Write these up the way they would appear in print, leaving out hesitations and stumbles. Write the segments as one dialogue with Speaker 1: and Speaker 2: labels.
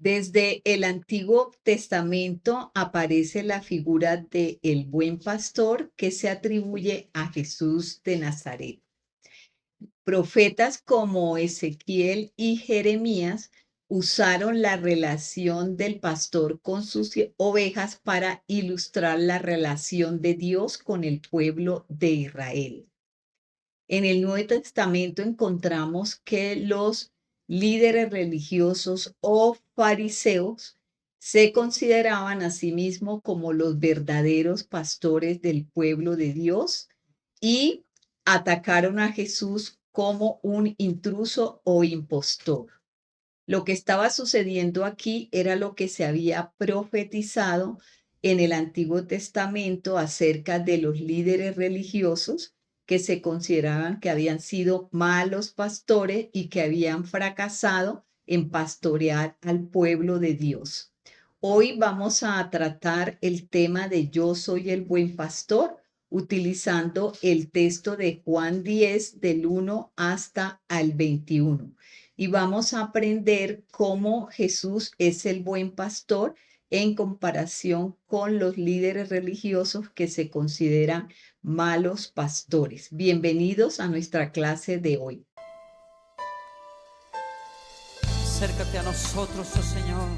Speaker 1: Desde el Antiguo Testamento aparece la figura de el buen pastor que se atribuye a Jesús de Nazaret. Profetas como Ezequiel y Jeremías usaron la relación del pastor con sus ovejas para ilustrar la relación de Dios con el pueblo de Israel. En el Nuevo Testamento encontramos que los líderes religiosos o fariseos se consideraban a sí mismos como los verdaderos pastores del pueblo de Dios y atacaron a Jesús como un intruso o impostor. Lo que estaba sucediendo aquí era lo que se había profetizado en el Antiguo Testamento acerca de los líderes religiosos que se consideraban que habían sido malos pastores y que habían fracasado en pastorear al pueblo de Dios. Hoy vamos a tratar el tema de Yo soy el buen pastor, utilizando el texto de Juan 10 del 1 hasta el 21. Y vamos a aprender cómo Jesús es el buen pastor en comparación con los líderes religiosos que se consideran malos pastores. Bienvenidos a nuestra clase de hoy.
Speaker 2: Acércate a nosotros, oh Señor.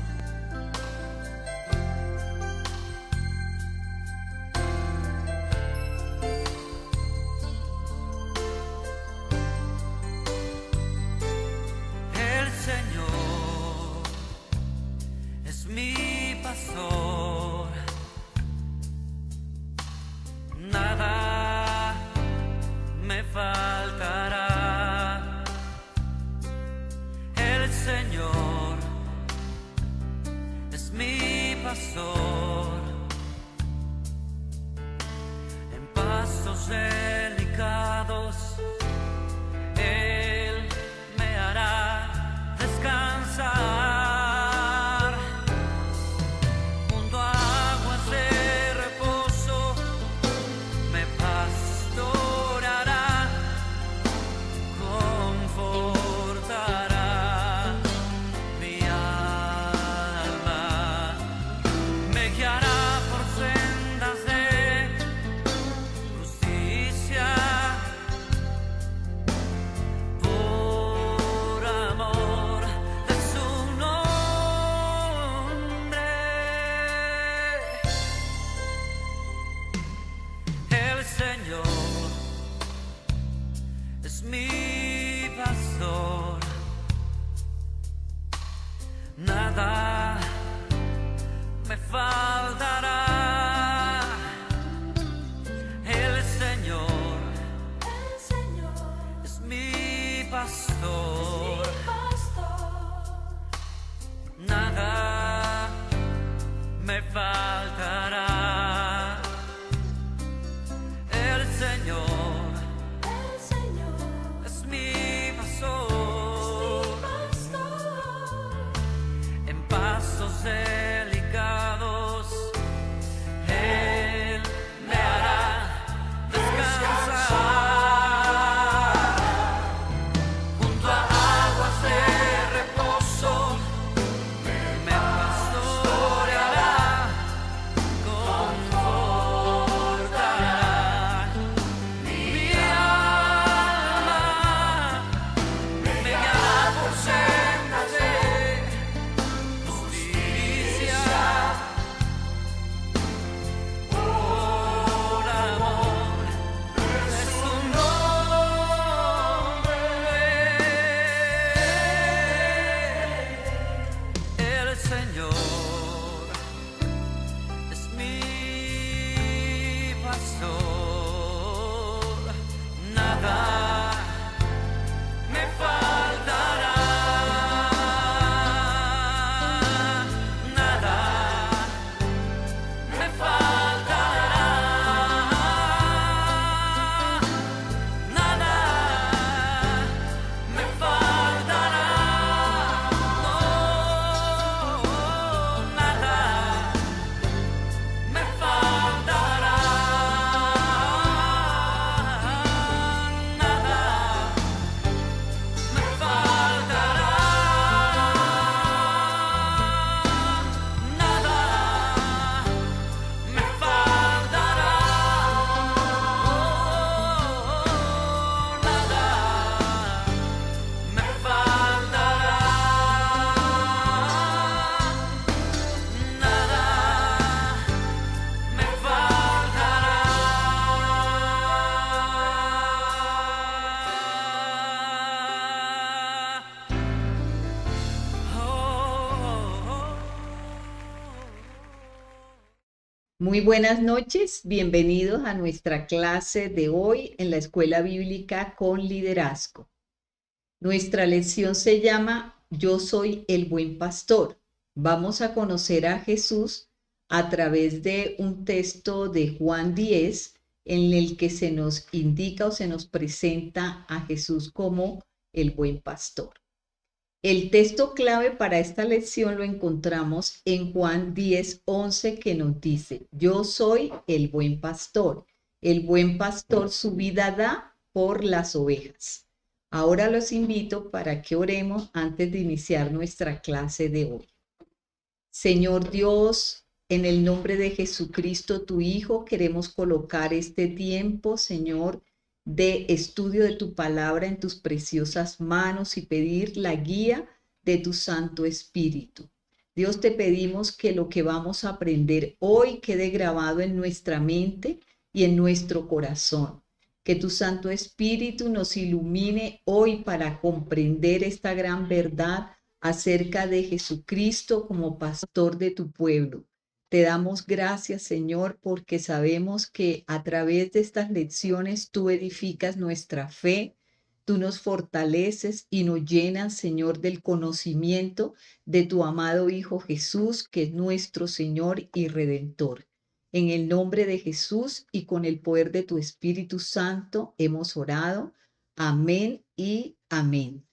Speaker 2: El Señor es mi pastor, nada me faltará. El Señor es mi pastor, en pastos delicados Él me hará descansar, junto a aguas de reposo me pastoreará, confortará mi alma, me guiará por sendas de justicia, por amor de su nombre. El Señor es mi pastor, nada me faltará. El Señor es mi pastor, nada me faltará. El Señor es mi pastor, en pastos delicados Él me hará descansar, junto a aguas de reposo me pastoreará, confortará mi alma, me guiará por sendas de justicia, por amor de su nombre. El Señor es mi pastor, nada me faltará, nada me faltará, nada me faltará, no,
Speaker 1: Muy buenas noches, bienvenidos a nuestra clase de hoy en la Escuela Bíblica con Liderazgo. Nuestra lección se llama Yo soy el buen pastor. Vamos a conocer a Jesús a través de un texto de Juan 10 en el que se nos indica o se nos presenta a Jesús como el buen pastor. El texto clave para esta lección lo encontramos en Juan 10:11 que nos dice, yo soy el buen pastor. El buen pastor su vida da por las ovejas. Ahora los invito para que oremos antes de iniciar nuestra clase de hoy. Señor Dios, en el nombre de Jesucristo, tu Hijo, queremos colocar este tiempo, Señor, de estudio de tu palabra en tus preciosas manos y pedir la guía de tu Santo Espíritu. Dios, te pedimos que lo que vamos a aprender hoy quede grabado en nuestra mente y en nuestro corazón. Que tu Santo Espíritu nos ilumine hoy para comprender esta gran verdad acerca de Jesucristo como pastor de tu pueblo. Te damos gracias, Señor, porque sabemos que a través de estas lecciones tú edificas nuestra fe, tú nos fortaleces y nos llenas, Señor, del conocimiento de tu amado Hijo Jesús, que es nuestro Señor y Redentor. En el nombre de Jesús y con el poder de tu Espíritu Santo hemos orado. Amén y amén.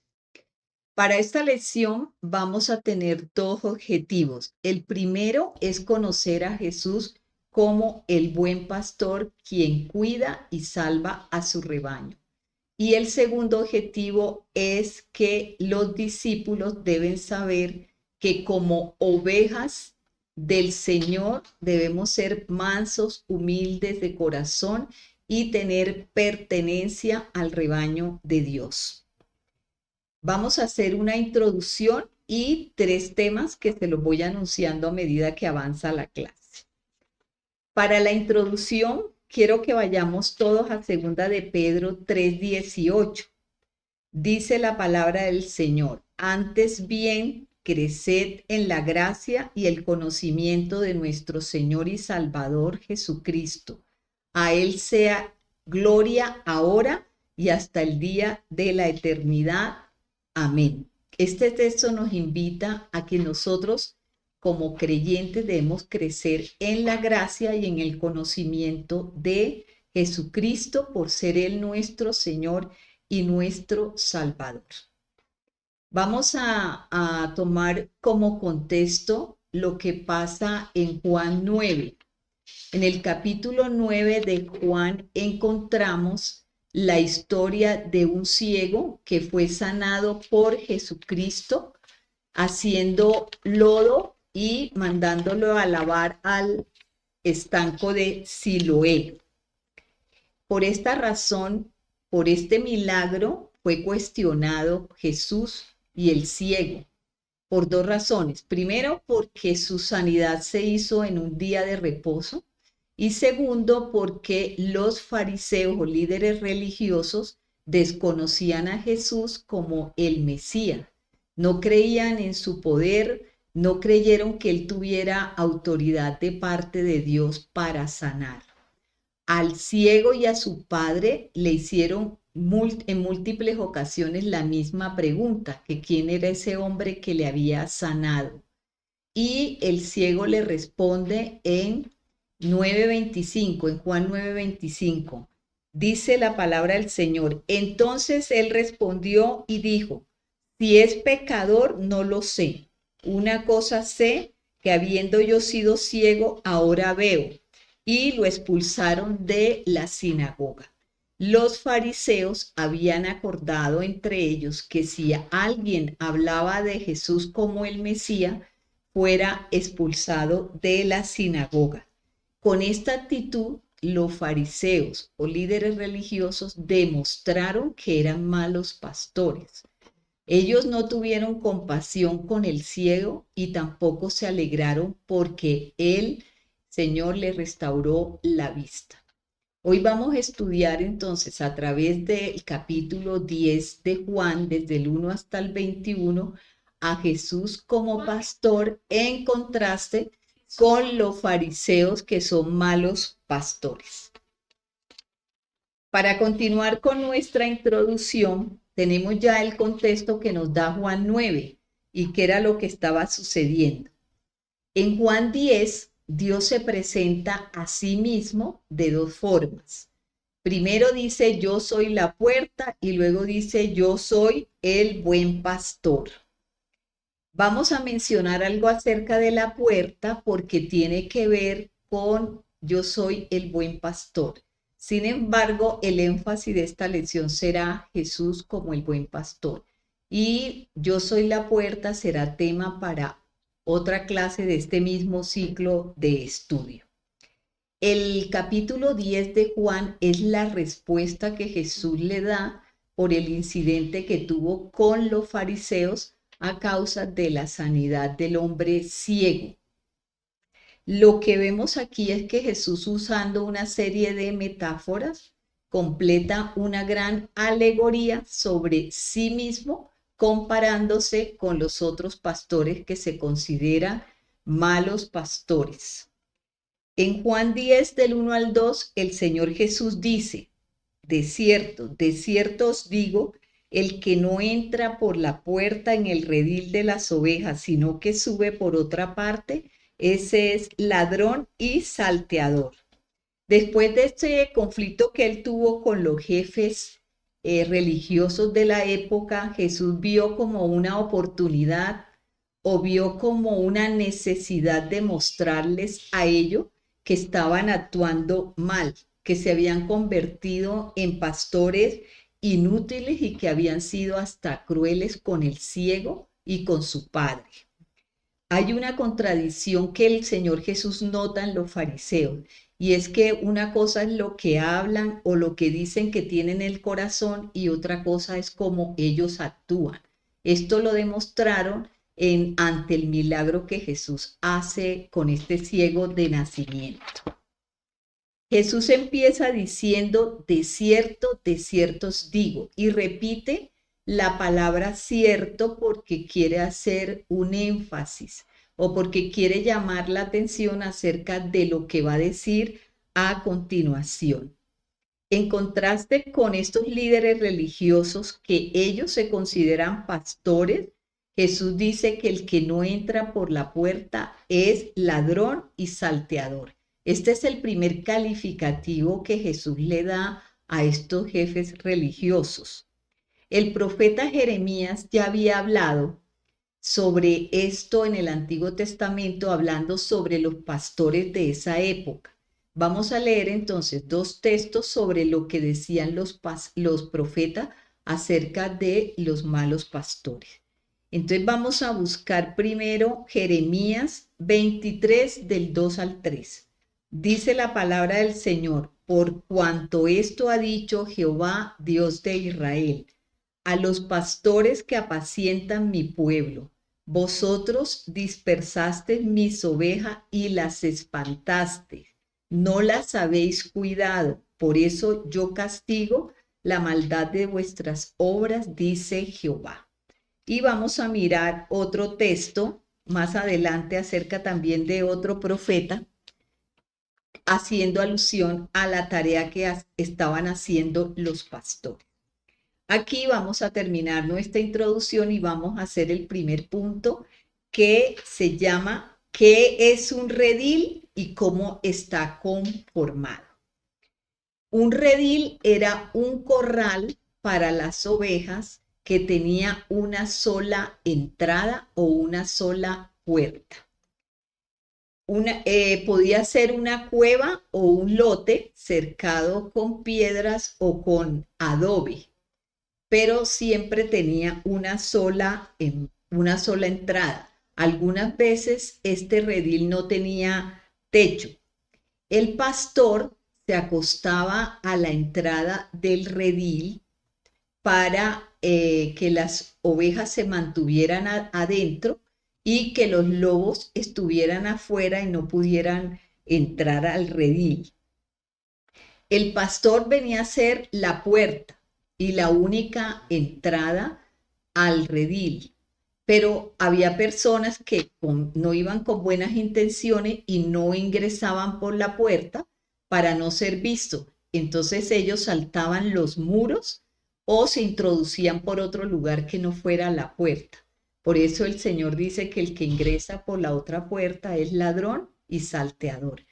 Speaker 1: Para esta lección vamos a tener dos objetivos. El primero es conocer a Jesús como el buen pastor, quien cuida y salva a su rebaño. Y el segundo objetivo es que los discípulos deben saber que como ovejas del Señor debemos ser mansos, humildes de corazón y tener pertenencia al rebaño de Dios. Vamos a hacer una introducción y 3 temas que se los voy anunciando a medida que avanza la clase. Para la introducción, quiero que vayamos todos a 2 de Pedro 3:18. Dice la palabra del Señor, antes bien, creced en la gracia y el conocimiento de nuestro Señor y Salvador Jesucristo. A Él sea gloria ahora y hasta el día de la eternidad. Amén. Este texto nos invita a que nosotros como creyentes debemos crecer en la gracia y en el conocimiento de Jesucristo por ser Él nuestro Señor y nuestro Salvador. Vamos a tomar como contexto lo que pasa en Juan 9. En el capítulo 9 de Juan encontramos la historia de un ciego que fue sanado por Jesucristo haciendo lodo y mandándolo a lavar al estanco de Siloé. Por esta razón, por este milagro, fue cuestionado Jesús y el ciego, por 2 razones. Primero, porque su sanidad se hizo en un día de reposo. Y segundo, porque los fariseos o líderes religiosos desconocían a Jesús como el Mesías. No creían en su poder, no creyeron que él tuviera autoridad de parte de Dios para sanar. Al ciego y a su padre le hicieron en múltiples ocasiones la misma pregunta, que quién era ese hombre que le había sanado. Y el ciego le responde en 9:25, en Juan 9:25, dice la palabra del Señor. Entonces él respondió y dijo, si es pecador, no lo sé. Una cosa sé, que habiendo yo sido ciego, ahora veo. Y lo expulsaron de la sinagoga. Los fariseos habían acordado entre ellos que si alguien hablaba de Jesús como el Mesías, fuera expulsado de la sinagoga. Con esta actitud, los fariseos o líderes religiosos demostraron que eran malos pastores. Ellos no tuvieron compasión con el ciego y tampoco se alegraron porque el Señor le restauró la vista. Hoy vamos a estudiar entonces a través del capítulo 10 de Juan, desde el 1 hasta el 21, a Jesús como pastor en contraste con los fariseos que son malos pastores. Para continuar con nuestra introducción, tenemos ya el contexto que nos da Juan 9 y qué era lo que estaba sucediendo. En Juan 10, Dios se presenta a sí mismo de dos formas. Primero dice, yo soy la puerta, y luego dice, yo soy el buen pastor. Vamos a mencionar algo acerca de la puerta porque tiene que ver con yo soy el buen pastor. Sin embargo, el énfasis de esta lección será Jesús como el buen pastor. Y yo soy la puerta será tema para otra clase de este mismo ciclo de estudio. El capítulo 10 de Juan es la respuesta que Jesús le da por el incidente que tuvo con los fariseos a causa de la sanidad del hombre ciego. Lo que vemos aquí es que Jesús, usando una serie de metáforas, completa una gran alegoría sobre sí mismo, comparándose con los otros pastores que se consideran malos pastores. En Juan 10, del 1 al 2, el Señor Jesús dice, de cierto os digo, el que no entra por la puerta en el redil de las ovejas, sino que sube por otra parte, ese es ladrón y salteador. Después de este conflicto que él tuvo con los jefes religiosos de la época, Jesús vio como una oportunidad o vio como una necesidad de mostrarles a ellos que estaban actuando mal, que se habían convertido en pastores inútiles y que habían sido hasta crueles con el ciego y con su padre. Hay una contradicción que el Señor Jesús nota en los fariseos, y es que una cosa es lo que hablan o lo que dicen que tienen en el corazón y otra cosa es cómo ellos actúan. Esto lo demostraron ante el milagro que Jesús hace con este ciego de nacimiento. Jesús empieza diciendo, de cierto os digo, y repite la palabra cierto porque quiere hacer un énfasis o porque quiere llamar la atención acerca de lo que va a decir a continuación. En contraste con estos líderes religiosos que ellos se consideran pastores, Jesús dice que el que no entra por la puerta es ladrón y salteador. Este es el primer calificativo que Jesús le da a estos jefes religiosos. El profeta Jeremías ya había hablado sobre esto en el Antiguo Testamento, hablando sobre los pastores de esa época. Vamos a leer entonces dos textos sobre lo que decían los profetas acerca de los malos pastores. Entonces vamos a buscar primero Jeremías 23 del 2 al 3. Dice la palabra del Señor, por cuanto esto ha dicho Jehová, Dios de Israel, a los pastores que apacientan mi pueblo. Vosotros dispersasteis mis ovejas y las espantasteis. No las habéis cuidado. Por eso yo castigo la maldad de vuestras obras, dice Jehová. Y vamos a mirar otro texto más adelante acerca también de otro profeta, haciendo alusión a la tarea que estaban haciendo los pastores. Aquí vamos a terminar nuestra introducción y vamos a hacer el primer punto que se llama ¿qué es un redil y cómo está conformado? Un redil era un corral para las ovejas que tenía una sola entrada o una sola puerta. Podía ser una cueva o un lote cercado con piedras o con adobe, pero siempre tenía una sola entrada. Algunas veces este redil no tenía techo. El pastor se acostaba a la entrada del redil para que las ovejas se mantuvieran adentro y que los lobos estuvieran afuera y no pudieran entrar al redil. El pastor venía a ser la puerta y la única entrada al redil. pero había personas que no iban con buenas intenciones y no ingresaban por la puerta para no ser vistos. Entonces ellos saltaban los muros o se introducían por otro lugar que no fuera la puerta. Por eso el Señor dice que el que ingresa por la otra puerta es ladrón y salteador.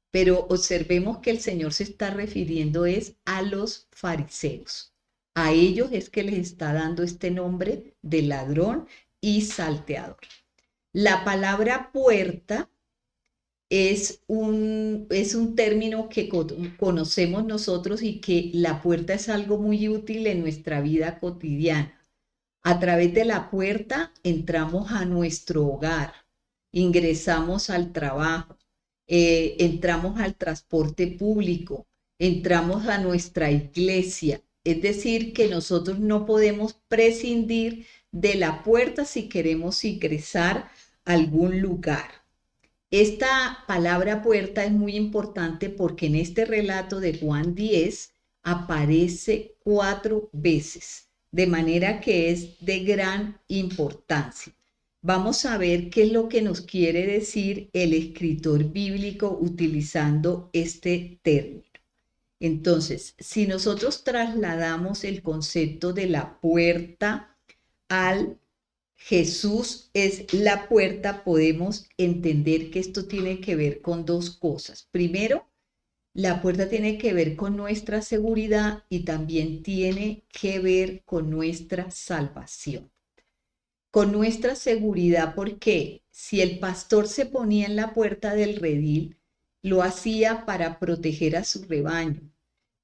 Speaker 1: Pero observemos que el Señor se está refiriendo es a los fariseos. A ellos es que les está dando este nombre de ladrón y salteador. La palabra puerta es un término que conocemos nosotros y que la puerta es algo muy útil en nuestra vida cotidiana. A través de la puerta entramos a nuestro hogar, ingresamos al trabajo, entramos al transporte público, entramos a nuestra iglesia. Es decir, que nosotros no podemos prescindir de la puerta si queremos ingresar a algún lugar. Esta palabra puerta es muy importante porque en este relato de Juan 10 aparece 4 veces, de manera que es de gran importancia. Vamos a ver qué es lo que nos quiere decir el escritor bíblico utilizando este término. Entonces, si nosotros trasladamos el concepto de la puerta al Jesús es la puerta, podemos entender que esto tiene que ver con 2 cosas. Primero, la puerta tiene que ver con nuestra seguridad y también tiene que ver con nuestra salvación. Con nuestra seguridad, porque si el pastor se ponía en la puerta del redil, lo hacía para proteger a su rebaño,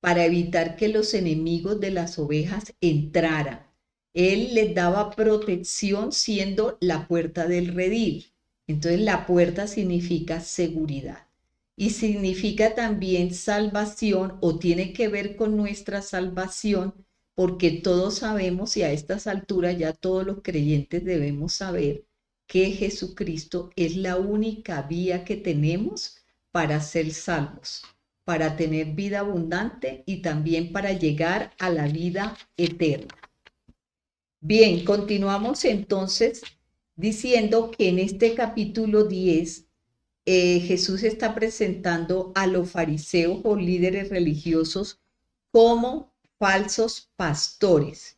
Speaker 1: para evitar que los enemigos de las ovejas entraran. Él les daba protección siendo la puerta del redil. Entonces la puerta significa seguridad y significa también salvación o tiene que ver con nuestra salvación porque todos sabemos y a estas alturas ya todos los creyentes debemos saber que Jesucristo es la única vía que tenemos para ser salvos, para tener vida abundante y también para llegar a la vida eterna. Bien, continuamos entonces diciendo que en este capítulo 10 Jesús está presentando a los fariseos o líderes religiosos como falsos pastores.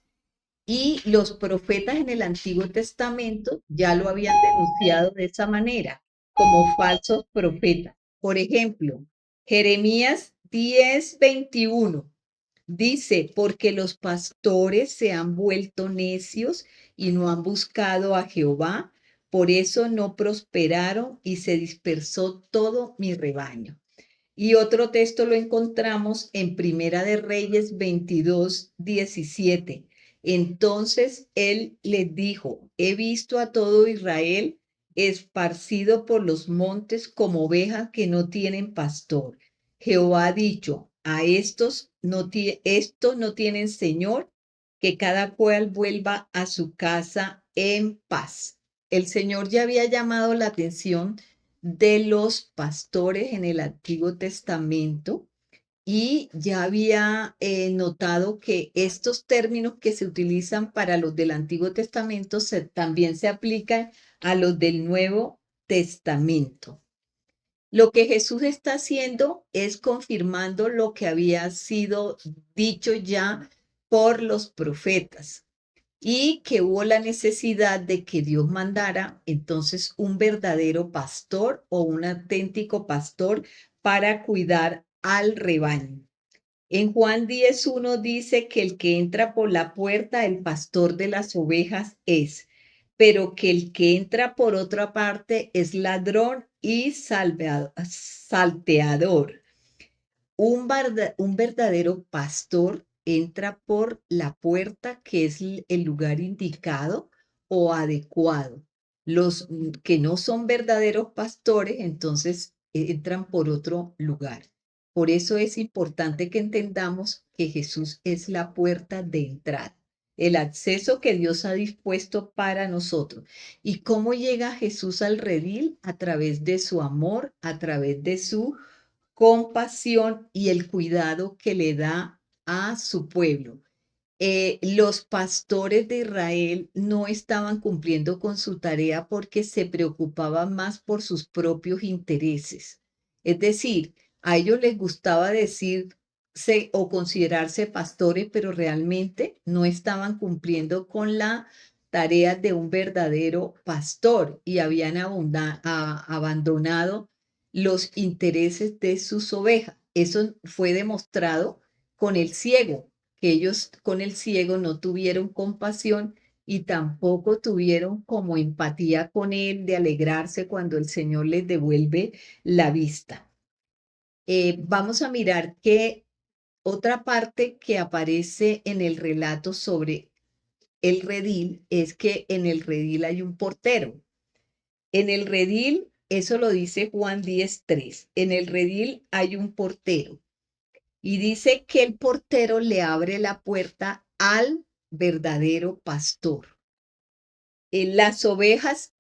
Speaker 1: Y los profetas en el Antiguo Testamento ya lo habían denunciado de esa manera, como falsos profetas. Por ejemplo, Jeremías 10:21 dice, porque los pastores se han vuelto necios y no han buscado a Jehová, por eso no prosperaron y se dispersó todo mi rebaño. Y otro texto lo encontramos en Primera de Reyes 22:17. Entonces él les dijo, he visto a todo Israel esparcido por los montes como ovejas que no tienen pastor. Jehová ha dicho, a estos no tienen señor, que cada cual vuelva a su casa en paz. El Señor ya había llamado la atención de los pastores en el Antiguo Testamento y ya había notado que estos términos que se utilizan para los del Antiguo Testamento también se aplican a los del Nuevo Testamento. Lo que Jesús está haciendo es confirmando lo que había sido dicho ya por los profetas y que hubo la necesidad de que Dios mandara entonces un verdadero pastor o un auténtico pastor para cuidar al rebaño. En Juan 10:1 dice que el que entra por la puerta, el pastor de las ovejas es, pero que el que entra por otra parte es ladrón y salteador. Un verdadero pastor entra por la puerta que es el lugar indicado o adecuado. Los que no son verdaderos pastores, entonces entran por otro lugar. Por eso es importante que entendamos que Jesús es la puerta de entrada, el acceso que Dios ha dispuesto para nosotros. ¿Y cómo llega Jesús al redil? A través de su amor, a través de su compasión y el cuidado que le da a su pueblo. Los pastores de Israel no estaban cumpliendo con su tarea porque se preocupaban más por sus propios intereses. Es decir, a ellos les gustaba decirse o considerarse pastores, pero realmente no estaban cumpliendo con la tarea de un verdadero pastor y habían abandonado los intereses de sus ovejas. Eso fue demostrado con el ciego, que ellos con el ciego no tuvieron compasión y tampoco tuvieron como empatía con él de alegrarse cuando el Señor les devuelve la vista. Vamos a mirar que otra parte que aparece en el relato sobre el redil es que en el redil hay un portero. En el redil, eso lo dice Juan 10:3, en el redil hay un portero. Y dice que el portero le abre la puerta al verdadero pastor. Las ovejas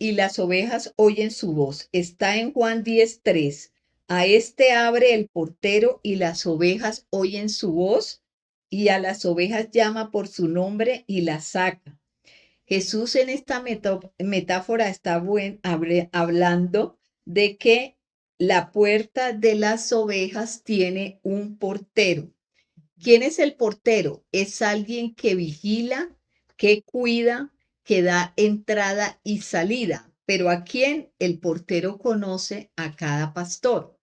Speaker 1: oyen su voz. Está en Juan 10:3. A este abre el portero y las ovejas oyen su voz y a las ovejas llama por su nombre y las saca. Jesús en esta metáfora está hablando de que la puerta de las ovejas tiene un portero. ¿Quién es el portero? Es alguien que vigila, que cuida, que da entrada y salida. Pero ¿a quién? El portero conoce a cada pastor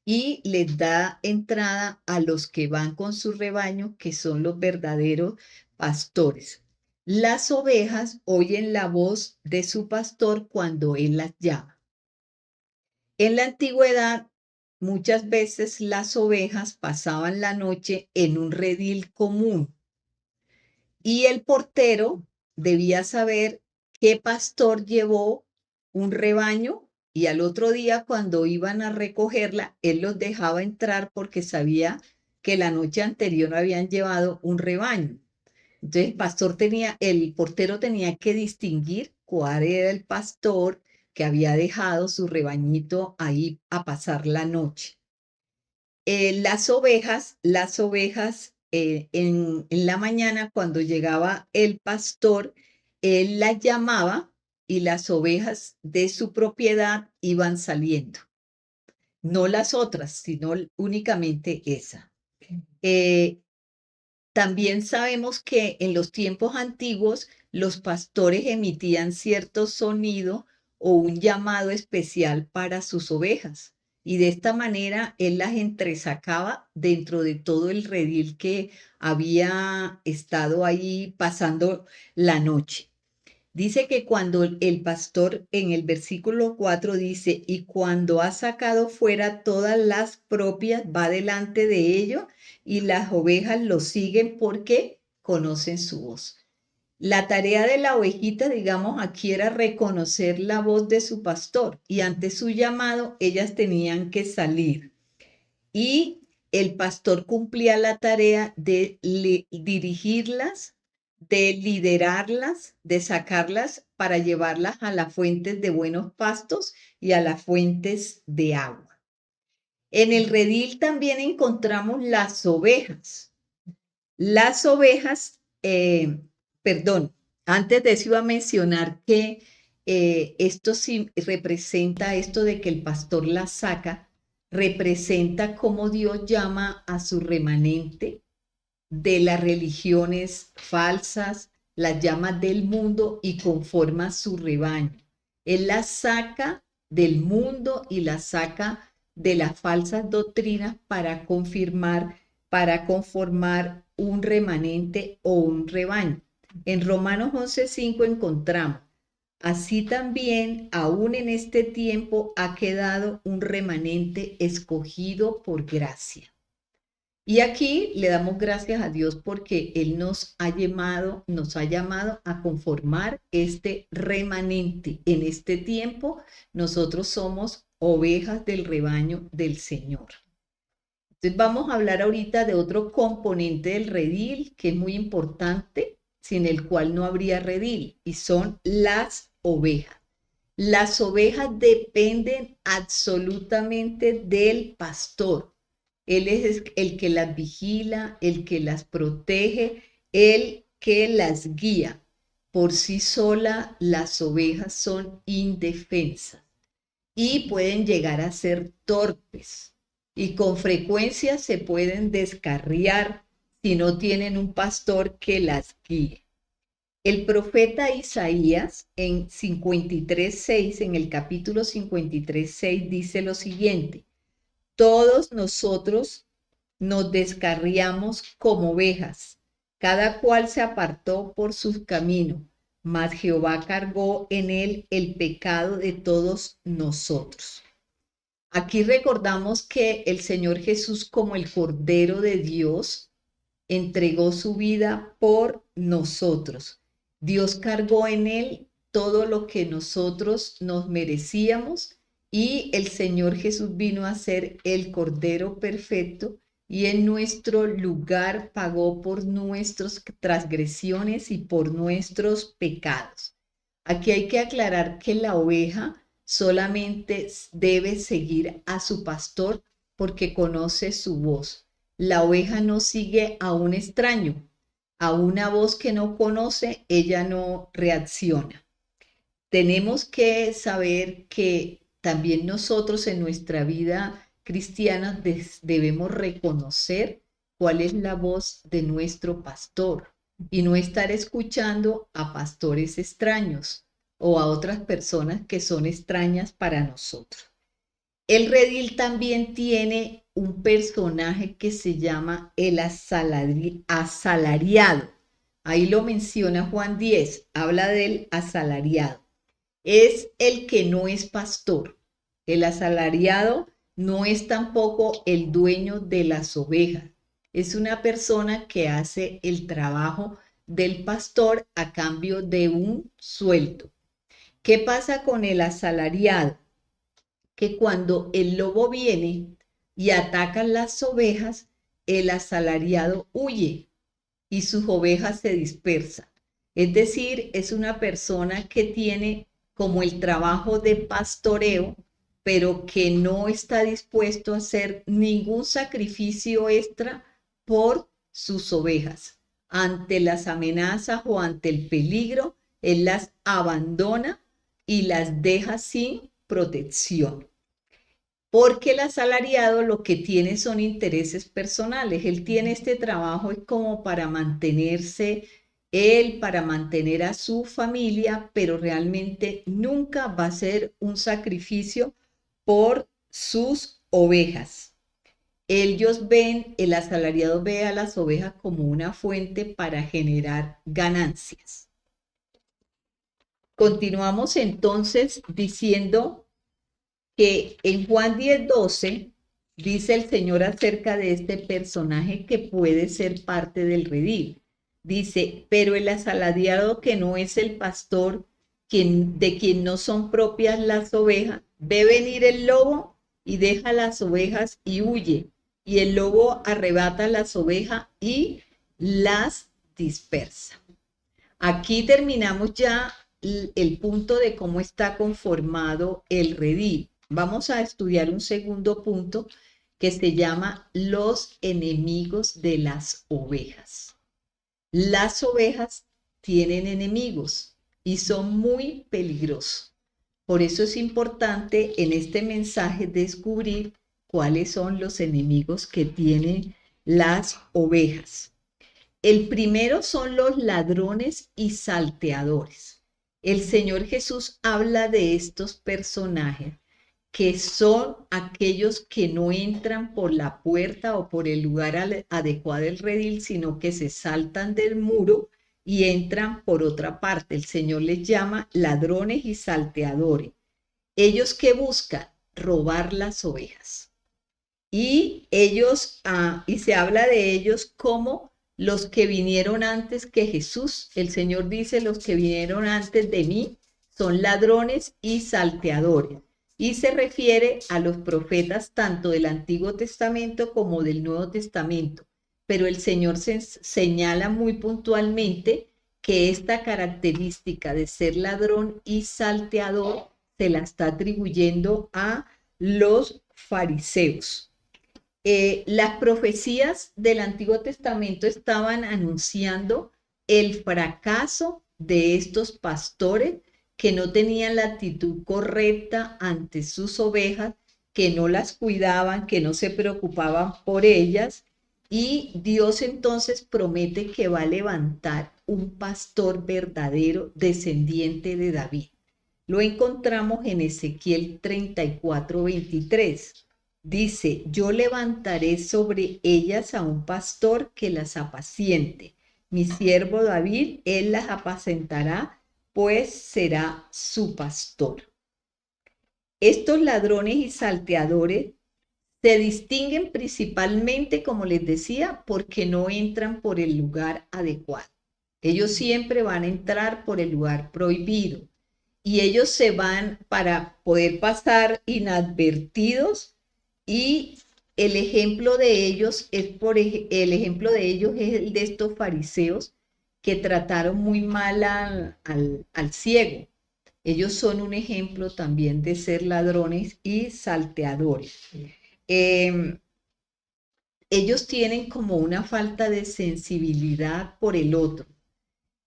Speaker 1: y les da entrada a los que van con su rebaño, que son los verdaderos pastores. Las ovejas oyen la voz de su pastor cuando él las llama. En la antigüedad, muchas veces las ovejas pasaban la noche en un redil común y el portero debía saber qué pastor llevó un rebaño y al otro día cuando iban a recogerla, él los dejaba entrar porque sabía que la noche anterior habían llevado un rebaño. Entonces el portero tenía que distinguir cuál era el pastor que había dejado su rebañito ahí a pasar la noche. Las ovejas en la mañana cuando llegaba el pastor, él las llamaba y las ovejas de su propiedad iban saliendo. No las otras, sino únicamente esa. También sabemos que en los tiempos antiguos los pastores emitían cierto sonido o un llamado especial para sus ovejas. Y de esta manera él las entresacaba dentro de todo el redil que había estado ahí pasando la noche. Dice que cuando el pastor en el versículo 4 dice, y cuando ha sacado fuera todas las propias, va delante de ellos y las ovejas lo siguen porque conocen su voz. La tarea de la ovejita, digamos, aquí era reconocer la voz de su pastor y ante su llamado ellas tenían que salir. Y el pastor cumplía la tarea de dirigirlas, de liderarlas, de sacarlas para llevarlas a las fuentes de buenos pastos y a las fuentes de agua. En el redil también encontramos las ovejas. Las ovejas, perdón, antes de eso iba a mencionar que esto sí representa esto de que el pastor las saca, representa cómo Dios llama a su remanente de las religiones falsas, las llama del mundo y conforma su rebaño. Él las saca del mundo y las saca de las falsas doctrinas para conformar un remanente o un rebaño. En Romanos 11:5 encontramos, así también, aún en este tiempo, ha quedado un remanente escogido por gracia. Y aquí le damos gracias a Dios porque Él nos ha llamado a conformar este remanente. En este tiempo, nosotros somos ovejas del rebaño del Señor. Entonces vamos a hablar ahorita de otro componente del redil que es muy importante, sin el cual no habría redil, y son las ovejas. Las ovejas dependen absolutamente del pastor. Él es el que las vigila, el que las protege, el que las guía. Por sí sola, las ovejas son indefensas y pueden llegar a ser torpes y con frecuencia se pueden descarriar si no tienen un pastor que las guíe. El profeta Isaías en 53:6, en el capítulo 53:6, dice lo siguiente: todos nosotros nos descarriamos como ovejas, cada cual se apartó por su camino, mas Jehová cargó en él el pecado de todos nosotros. Aquí recordamos que el Señor Jesús, como el Cordero de Dios, entregó su vida por nosotros. Dios cargó en él todo lo que nosotros nos merecíamos y el Señor Jesús vino a ser el Cordero perfecto y en nuestro lugar pagó por nuestras transgresiones y por nuestros pecados. Aquí hay que aclarar que la oveja solamente debe seguir a su pastor porque conoce su voz. La oveja no sigue a un extraño, a una voz que no conoce, ella no reacciona. Tenemos que saber que también nosotros en nuestra vida cristiana debemos reconocer cuál es la voz de nuestro pastor y no estar escuchando a pastores extraños o a otras personas que son extrañas para nosotros. El redil también tiene un personaje que se llama el asalariado. Ahí lo menciona Juan 10, habla del asalariado. Es el que no es pastor. El asalariado no es tampoco el dueño de las ovejas. Es una persona que hace el trabajo del pastor a cambio de un sueldo. ¿Qué pasa con el asalariado? Que cuando el lobo viene y ataca las ovejas, el asalariado huye y sus ovejas se dispersan. Es decir, es una persona que tiene como el trabajo de pastoreo, pero que no está dispuesto a hacer ningún sacrificio extra por sus ovejas. Ante las amenazas o ante el peligro, él las abandona y las deja sin protección. Porque el asalariado lo que tiene son intereses personales. Él tiene este trabajo como para mantenerse él, para mantener a su familia, pero realmente nunca va a ser un sacrificio por sus ovejas. El asalariado ve a las ovejas como una fuente para generar ganancias. Continuamos entonces diciendo que en Juan 10:12 dice el Señor acerca de este personaje que puede ser parte del redil. Dice, pero el asalariado que no es el pastor, de quien no son propias las ovejas, ve venir el lobo y deja las ovejas y huye. Y el lobo arrebata las ovejas y las dispersa. Aquí terminamos ya el punto de cómo está conformado el redil. Vamos a estudiar un segundo punto que se llama los enemigos de las ovejas. Las ovejas tienen enemigos y son muy peligrosos. Por eso es importante en este mensaje descubrir cuáles son los enemigos que tienen las ovejas. El primero son los ladrones y salteadores. El Señor Jesús habla de estos personajes que son aquellos que no entran por la puerta o por el lugar adecuado del redil, sino que se saltan del muro y entran por otra parte. El Señor les llama ladrones y salteadores. Ellos que buscan robar las ovejas. Y y se habla de ellos como los que vinieron antes que Jesús. El Señor dice, los que vinieron antes de mí son ladrones y salteadores. Y se refiere a los profetas tanto del Antiguo Testamento como del Nuevo Testamento. Pero el Señor señala muy puntualmente que esta característica de ser ladrón y salteador se la está atribuyendo a los fariseos. Las profecías del Antiguo Testamento estaban anunciando el fracaso de estos pastores que no tenían la actitud correcta ante sus ovejas, que no las cuidaban, que no se preocupaban por ellas. Y Dios entonces promete que va a levantar un pastor verdadero descendiente de David. Lo encontramos en Ezequiel 34:23. Dice, yo levantaré sobre ellas a un pastor que las apaciente. Mi siervo David, él las apacentará, pues será su pastor. Estos ladrones y salteadores se distinguen principalmente, como les decía, porque no entran por el lugar adecuado. Ellos siempre van a entrar por el lugar prohibido y ellos se van para poder pasar inadvertidos, y el ejemplo de ellos es el de estos fariseos que trataron muy mal al ciego. Ellos son un ejemplo también de ser ladrones y salteadores. Eh, Ellos tienen como una falta de sensibilidad por el otro.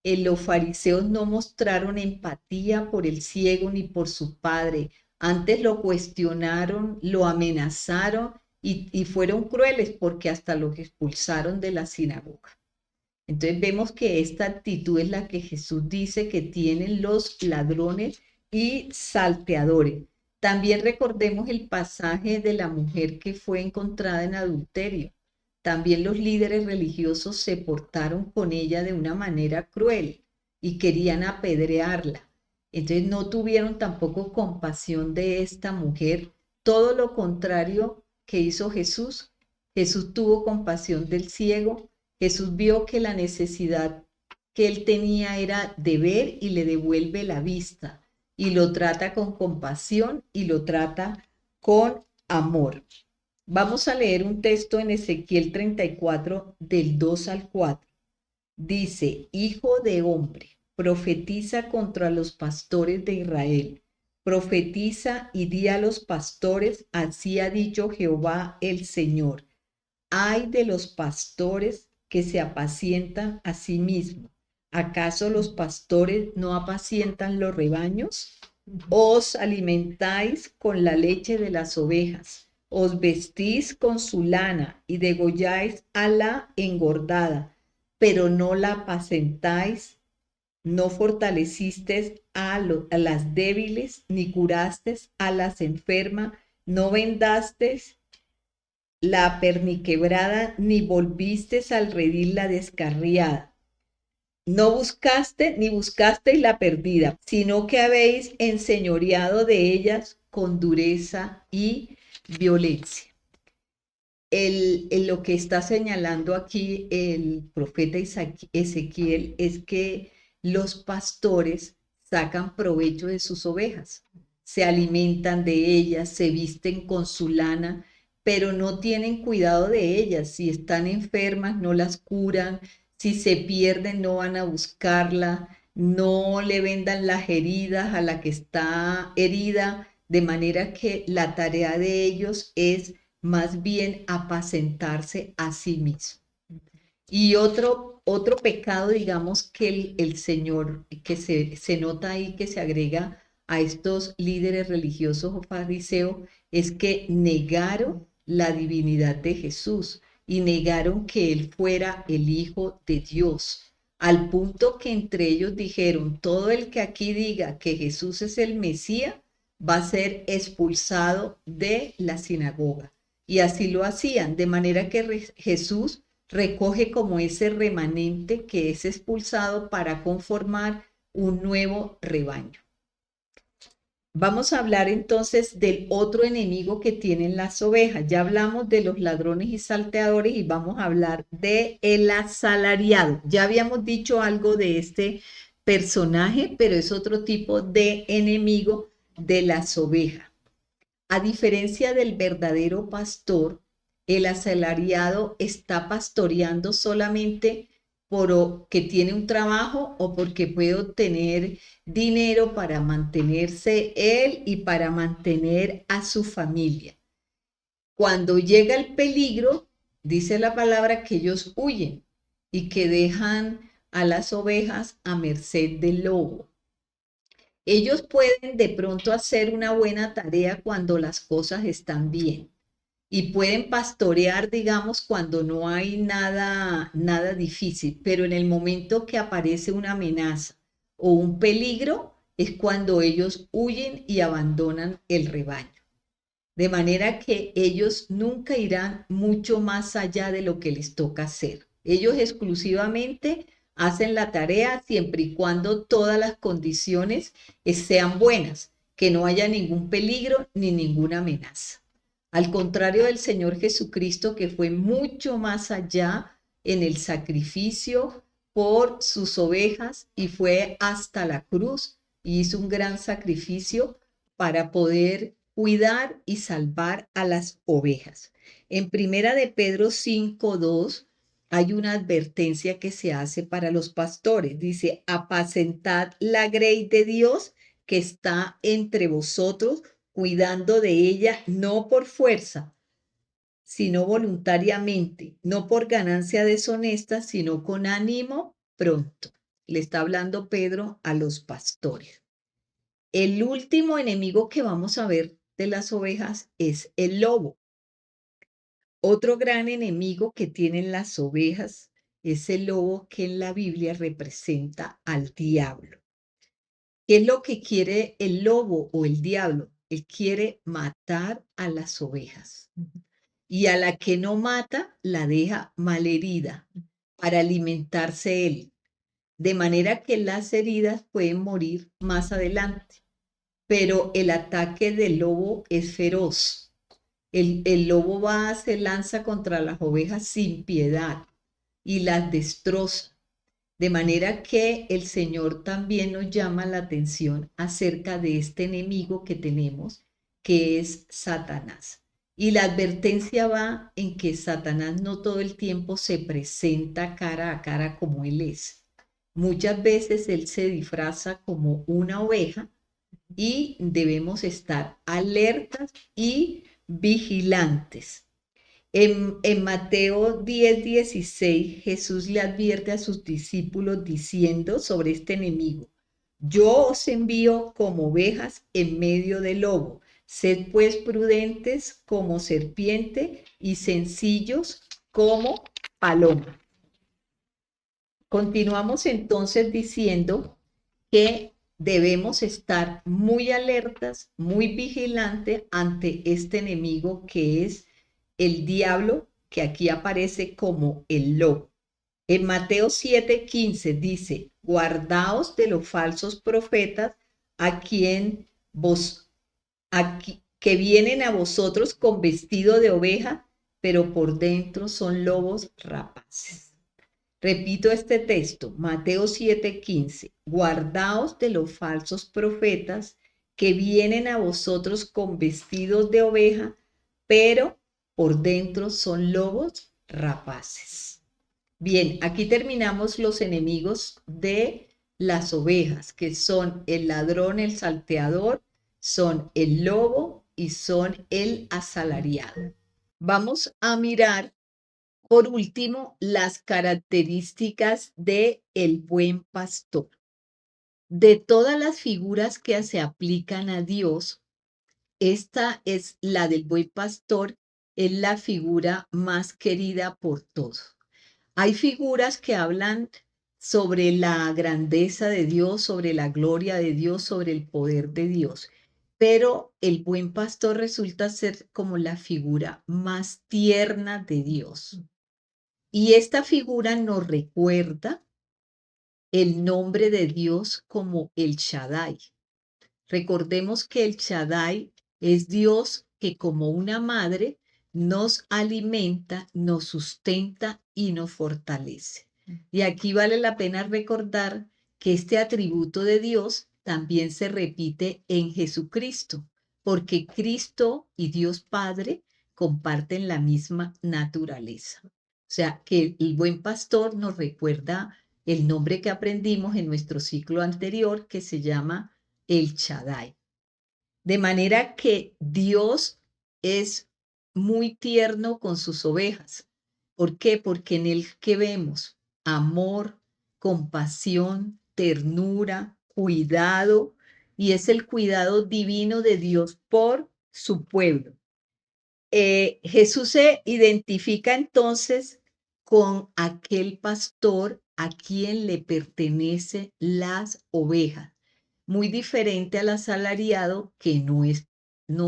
Speaker 1: Los fariseos no mostraron empatía por el ciego ni por su padre. Antes lo cuestionaron, lo amenazaron y fueron crueles porque hasta los expulsaron de la sinagoga. Entonces vemos que esta actitud es la que Jesús dice que tienen los ladrones y salteadores. También recordemos el pasaje de la mujer que fue encontrada en adulterio. También los líderes religiosos se portaron con ella de una manera cruel y querían apedrearla. Entonces no tuvieron tampoco compasión de esta mujer. Todo lo contrario que hizo Jesús. Jesús tuvo compasión del ciego. Jesús vio que la necesidad que él tenía era de ver y le devuelve la vista. Y lo trata con compasión y lo trata con amor. Vamos a leer un texto en Ezequiel 34, del 2 al 4. Dice, hijo de hombre, profetiza contra los pastores de Israel. Profetiza y di a los pastores, así ha dicho Jehová el Señor. Ay de los pastores que se apacientan a sí mismos. ¿Acaso los pastores no apacientan los rebaños? Os alimentáis con la leche de las ovejas, os vestís con su lana y degolláis a la engordada, pero no la apacentáis, no fortalecisteis a las débiles, ni curasteis a las enfermas, no vendasteis la perniquebrada, ni volvistes al redil la descarriada. No buscaste ni buscasteis la perdida, sino que habéis enseñoreado de ellas con dureza y violencia. Lo que está señalando aquí el profeta Ezequiel es que los pastores sacan provecho de sus ovejas, se alimentan de ellas, se visten con su lana, pero no tienen cuidado de ellas. Si están enfermas, no las curan. Si se pierden, no van a buscarla, no le vendan las heridas a la que está herida, de manera que la tarea de ellos es más bien apacentarse a sí mismo. Y otro pecado, digamos, que el Señor, que se nota ahí, que se agrega a estos líderes religiosos o fariseos, es que negaron la divinidad de Jesús y negaron que él fuera el Hijo de Dios, al punto que entre ellos dijeron, todo el que aquí diga que Jesús es el Mesías va a ser expulsado de la sinagoga. Y así lo hacían, de manera que Jesús recoge como ese remanente que es expulsado para conformar un nuevo rebaño. Vamos a hablar entonces del otro enemigo que tienen las ovejas. Ya hablamos de los ladrones y salteadores y vamos a hablar de el asalariado. Ya habíamos dicho algo de este personaje, pero es otro tipo de enemigo de las ovejas. A diferencia del verdadero pastor, el asalariado está pastoreando solamente porque tiene un trabajo o porque puede obtener dinero para mantenerse él y para mantener a su familia. Cuando llega el peligro, dice la palabra que ellos huyen y que dejan a las ovejas a merced del lobo. Ellos pueden de pronto hacer una buena tarea cuando las cosas están bien y pueden pastorear, digamos, cuando no hay nada difícil, pero en el momento que aparece una amenaza o un peligro es cuando ellos huyen y abandonan el rebaño. De manera que ellos nunca irán mucho más allá de lo que les toca hacer. Ellos exclusivamente hacen la tarea siempre y cuando todas las condiciones sean buenas, que no haya ningún peligro ni ninguna amenaza. Al contrario del Señor Jesucristo, que fue mucho más allá en el sacrificio por sus ovejas y fue hasta la cruz y hizo un gran sacrificio para poder cuidar y salvar a las ovejas. En Primera de Pedro 5:2 hay una advertencia que se hace para los pastores. Dice, apacentad la grey de Dios que está entre vosotros, cuidando de ella no por fuerza, sino voluntariamente, no por ganancia deshonesta, sino con ánimo pronto. Le está hablando Pedro a los pastores. El último enemigo que vamos a ver de las ovejas es el lobo. Otro gran enemigo que tienen las ovejas es el lobo, que en la Biblia representa al diablo. ¿Qué es lo que quiere el lobo o el diablo? Él quiere matar a las ovejas. Y a la que no mata, la deja malherida para alimentarse él. De manera que las heridas pueden morir más adelante. Pero el ataque del lobo es feroz. El lobo se lanza contra las ovejas sin piedad y las destroza. De manera que el Señor también nos llama la atención acerca de este enemigo que tenemos, que es Satanás. Y la advertencia va en que Satanás no todo el tiempo se presenta cara a cara como él es. Muchas veces él se disfraza como una oveja y debemos estar alertas y vigilantes. En Mateo 10:16, Jesús le advierte a sus discípulos diciendo sobre este enemigo, yo os envío como ovejas en medio del lobo. Sed pues prudentes como serpiente y sencillos como paloma. Continuamos entonces diciendo que debemos estar muy alertas, muy vigilantes ante este enemigo que es el diablo, que aquí aparece como el lobo. En Mateo 7:15 dice, guardaos de los falsos profetas a quien que vienen a vosotros con vestido de oveja, pero por dentro son lobos rapaces. Repito este texto, Mateo 7:15. Guardaos de los falsos profetas que vienen a vosotros con vestidos de oveja, pero por dentro son lobos rapaces. Bien, aquí terminamos los enemigos de las ovejas, que son el ladrón, el salteador, son el lobo y son el asalariado. Vamos a mirar por último, las características de el buen pastor. De todas las figuras que se aplican a Dios, esta es la del buen pastor, es la figura más querida por todos. Hay figuras que hablan sobre la grandeza de Dios, sobre la gloria de Dios, sobre el poder de Dios, pero el buen pastor resulta ser como la figura más tierna de Dios. Y esta figura nos recuerda el nombre de Dios como el Shaddai. Recordemos que el Shaddai es Dios que como una madre nos alimenta, nos sustenta y nos fortalece. Y aquí vale la pena recordar que este atributo de Dios también se repite en Jesucristo, porque Cristo y Dios Padre comparten la misma naturaleza. O sea, que el buen pastor nos recuerda el nombre que aprendimos en nuestro ciclo anterior, que se llama el Shaddai. De manera que Dios es muy tierno con sus ovejas. ¿Por qué? Porque en él que vemos amor, compasión, ternura, cuidado, y es el cuidado divino de Dios por su pueblo. Jesús se identifica entonces con aquel pastor a quien le pertenecen las ovejas, muy diferente al asalariado que no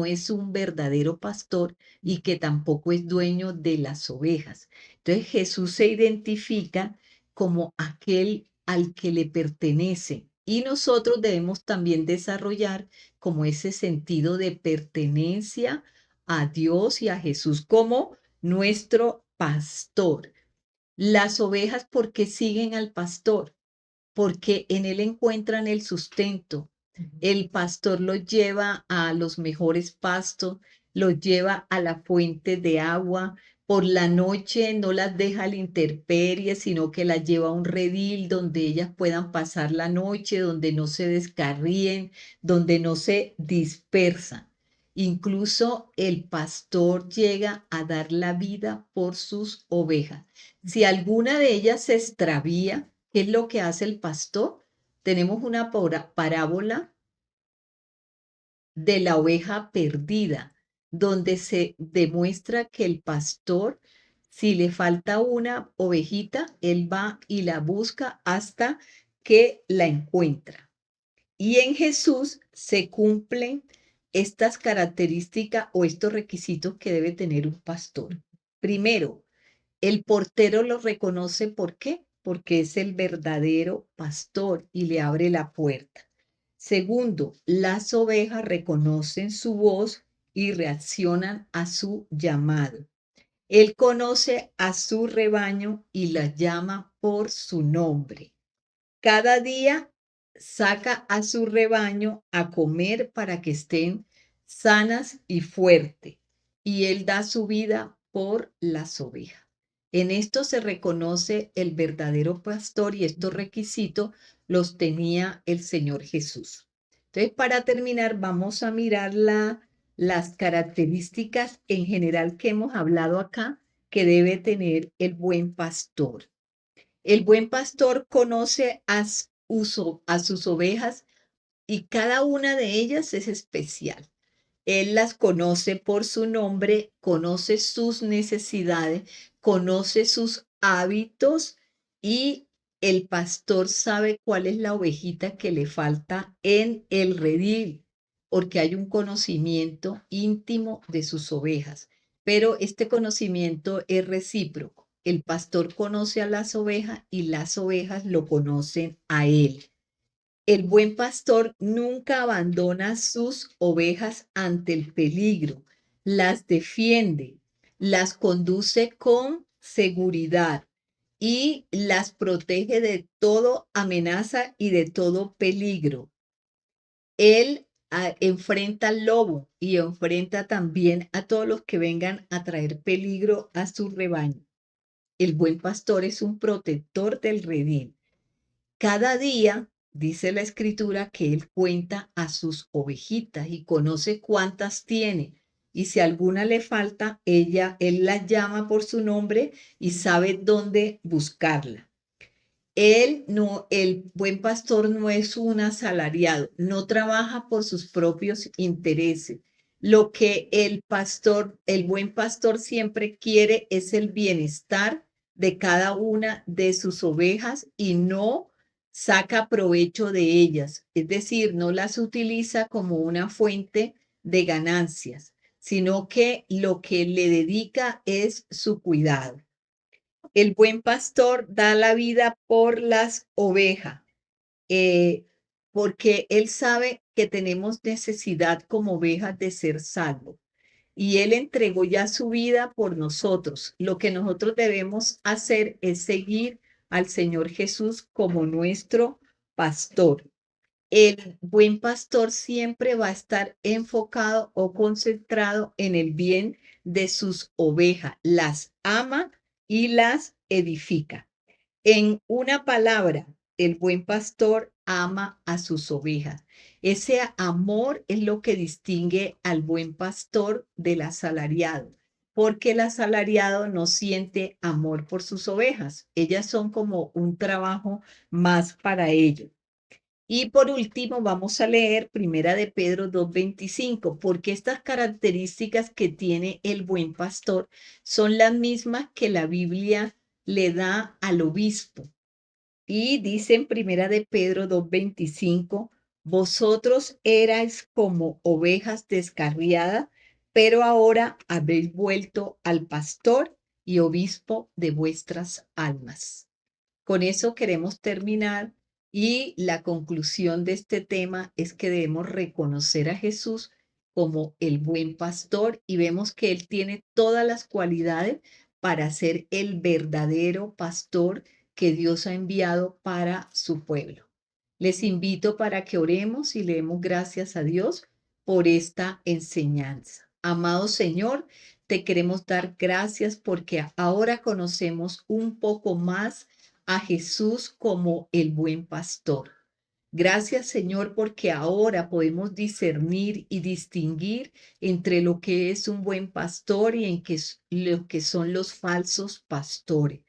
Speaker 1: es un verdadero pastor y que tampoco es dueño de las ovejas. Entonces Jesús se identifica como aquel al que le pertenece y nosotros debemos también desarrollar como ese sentido de pertenencia a Dios y a Jesús como nuestro pastor. Las ovejas, ¿por qué siguen al pastor? Porque en él encuentran el sustento. El pastor los lleva a los mejores pastos, los lleva a la fuente de agua. Por la noche no las deja a la intemperie, sino que las lleva a un redil donde ellas puedan pasar la noche, donde no se descarríen, donde no se dispersan. Incluso el pastor llega a dar la vida por sus ovejas. Si alguna de ellas se extravía, ¿qué es lo que hace el pastor? Tenemos una parábola de la oveja perdida, donde se demuestra que el pastor, si le falta una ovejita, él va y la busca hasta que la encuentra. Y en Jesús se cumplen estas características o estos requisitos que debe tener un pastor. Primero, el portero lo reconoce, ¿por qué? Porque es el verdadero pastor y le abre la puerta. Segundo, las ovejas reconocen su voz y reaccionan a su llamado. Él conoce a su rebaño y las llama por su nombre. Cada día saca a su rebaño a comer para que estén sanas y fuertes, y él da su vida por las ovejas. En esto se reconoce el verdadero pastor y estos requisitos los tenía el Señor Jesús. Entonces, para terminar, vamos a mirar las características en general que hemos hablado acá que debe tener el buen pastor. El buen pastor conoce a sus ovejas y cada una de ellas es especial. Él las conoce por su nombre, conoce sus necesidades, conoce sus hábitos y el pastor sabe cuál es la ovejita que le falta en el redil, porque hay un conocimiento íntimo de sus ovejas. Pero este conocimiento es recíproco. El pastor conoce a las ovejas y las ovejas lo conocen a él. El buen pastor nunca abandona sus ovejas ante el peligro, las defiende, las conduce con seguridad y las protege de toda amenaza y de todo peligro. Él enfrenta al lobo y enfrenta también a todos los que vengan a traer peligro a su rebaño. El buen pastor es un protector del redil. Cada día, dice la escritura, que él cuenta a sus ovejitas y conoce cuántas tiene. Y si alguna le falta, él la llama por su nombre y sabe dónde buscarla. El buen pastor no es un asalariado, no trabaja por sus propios intereses. Lo que el buen pastor siempre quiere es el bienestar de cada una de sus ovejas y no saca provecho de ellas, es decir, no las utiliza como una fuente de ganancias, sino que lo que le dedica es su cuidado. El buen pastor da la vida por las ovejas, porque él sabe que tenemos necesidad como ovejas de ser salvos. Y él entregó ya su vida por nosotros. Lo que nosotros debemos hacer es seguir al Señor Jesús como nuestro pastor. El buen pastor siempre va a estar enfocado o concentrado en el bien de sus ovejas. Las ama y las edifica. En una palabra, el buen pastor ama a sus ovejas. Ese amor es lo que distingue al buen pastor del asalariado. porque el asalariado no siente amor por sus ovejas. Ellas son como un trabajo más para ellos. Y por último, vamos a leer Primera de Pedro 2:25, porque estas características que tiene el buen pastor son las mismas que la Biblia le da al obispo. Y dice en Primera de Pedro 2:25, vosotros erais como ovejas descarriadas, pero ahora habéis vuelto al pastor y obispo de vuestras almas. Con eso queremos terminar y la conclusión de este tema es que debemos reconocer a Jesús como el buen pastor y vemos que Él tiene todas las cualidades para ser el verdadero pastor que Dios ha enviado para su pueblo. Les invito para que oremos y le demos gracias a Dios por esta enseñanza. Amado Señor, te queremos dar gracias porque ahora conocemos un poco más a Jesús como el buen pastor. Gracias, Señor, porque ahora podemos discernir y distinguir entre lo que es un buen pastor y lo que son los falsos pastores.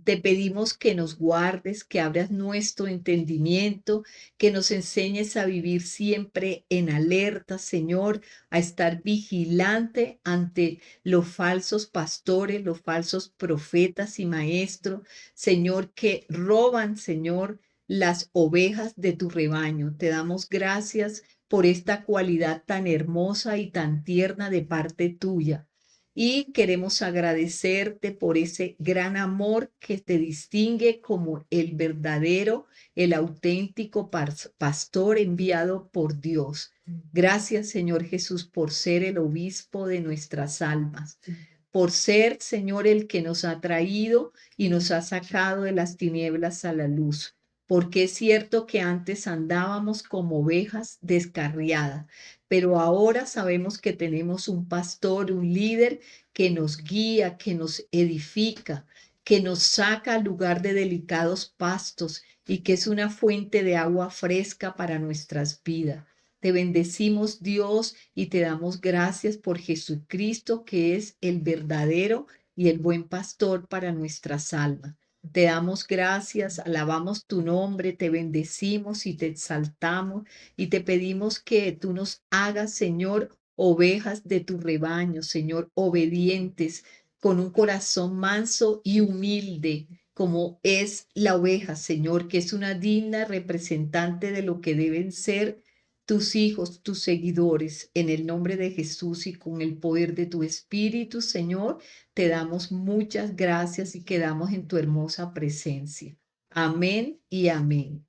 Speaker 1: Te pedimos que nos guardes, que abras nuestro entendimiento, que nos enseñes a vivir siempre en alerta, Señor, a estar vigilante ante los falsos pastores, los falsos profetas y maestros, Señor, que roban, Señor, las ovejas de tu rebaño. Te damos gracias por esta cualidad tan hermosa y tan tierna de parte tuya. Y queremos agradecerte por ese gran amor que te distingue como el verdadero, el auténtico pastor enviado por Dios. Gracias, Señor Jesús, por ser el obispo de nuestras almas, por ser, Señor, el que nos ha traído y nos ha sacado de las tinieblas a la luz. Porque es cierto que antes andábamos como ovejas descarriadas, pero ahora sabemos que tenemos un pastor, un líder que nos guía, que nos edifica, que nos saca al lugar de delicados pastos y que es una fuente de agua fresca para nuestras vidas. Te bendecimos, Dios, y te damos gracias por Jesucristo, que es el verdadero y el buen pastor para nuestras almas. Te damos gracias, alabamos tu nombre, te bendecimos y te exaltamos y te pedimos que tú nos hagas, Señor, ovejas de tu rebaño, Señor, obedientes, con un corazón manso y humilde, como es la oveja, Señor, que es una digna representante de lo que deben ser tus hijos, tus seguidores, en el nombre de Jesús y con el poder de tu Espíritu, Señor, te damos muchas gracias y quedamos en tu hermosa presencia. Amén y amén.